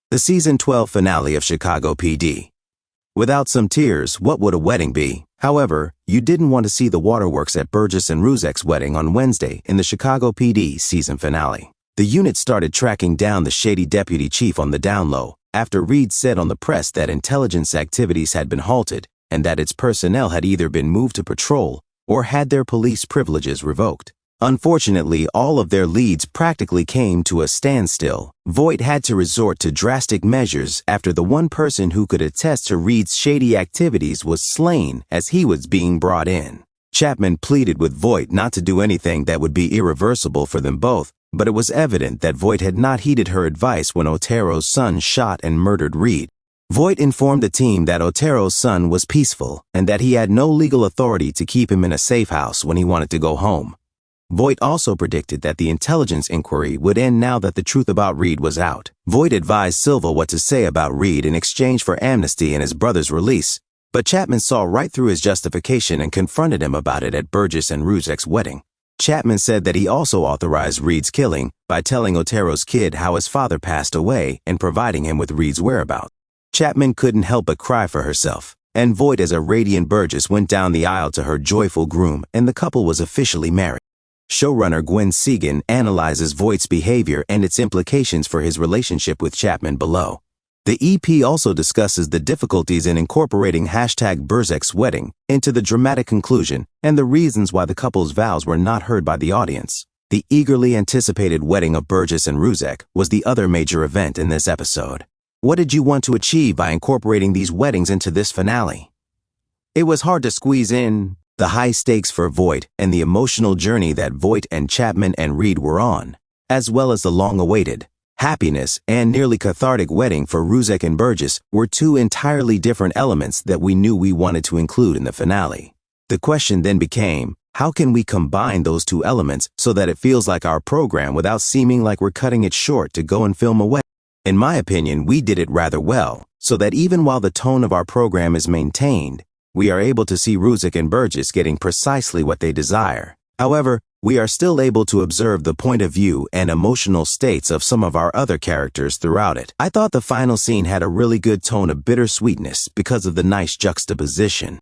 The season 12 finale of Chicago P.D. Without some tears, what would a wedding be? However, you didn't want to see the waterworks at Burzek and Ruzek's wedding on Wednesday in the Chicago P.D. season finale. The unit started tracking down the shady deputy chief on the down low after Reed said on the press that intelligence activities had been halted and that its personnel had either been moved to patrol or had their police privileges revoked. Unfortunately, all of their leads practically came to a standstill. Voight had to resort to drastic measures after the one person who could attest to Reed's shady activities was slain as he was being brought in. Chapman pleaded with Voight not to do anything that would be irreversible for them both, but it was evident that Voight had not heeded her advice when Otero's son shot and murdered Reed. Voight informed the team that Otero's son was peaceful and that he had no legal authority to keep him in a safe house when he wanted to go home. Voight also predicted that the intelligence inquiry would end now that the truth about Reed was out. Voight advised Silva what to say about Reed in exchange for amnesty and his brother's release, but Chapman saw right through his justification and confronted him about it at Burzek and Ruzek's wedding. Chapman said that he also authorized Reed's killing by telling Otero's kid how his father passed away and providing him with Reed's whereabouts. Chapman couldn't help but cry for herself, and Voight as a radiant Burgess went down the aisle to her joyful groom, and the couple was officially married. Showrunner Gwen Segan analyzes Voight's behavior and its implications for his relationship with Chapman below. The EP also discusses the difficulties in incorporating #Burzek's wedding into the dramatic conclusion and the reasons why the couple's vows were not heard by the audience. The eagerly anticipated wedding of Burzek and Ruzek was the other major event in this episode. What did you want to achieve by incorporating these weddings into this finale? It was hard to squeeze in the high stakes for Voight and the emotional journey that Voight and Chapman and Reed were on, as well as the long-awaited happiness and nearly cathartic wedding for Ruzek and Burgess were two entirely different elements that we knew we wanted to include in the finale. The question then became, how can we combine those two elements so that it feels like our program without seeming like we're cutting it short to go and film a wedding? In my opinion, we did it rather well, so that even while the tone of our program is maintained, we are able to see Ruzek and Burgess getting precisely what they desire. However, we are still able to observe the point of view and emotional states of some of our other characters throughout it. I thought the final scene had a really good tone of bittersweetness because of the nice juxtaposition.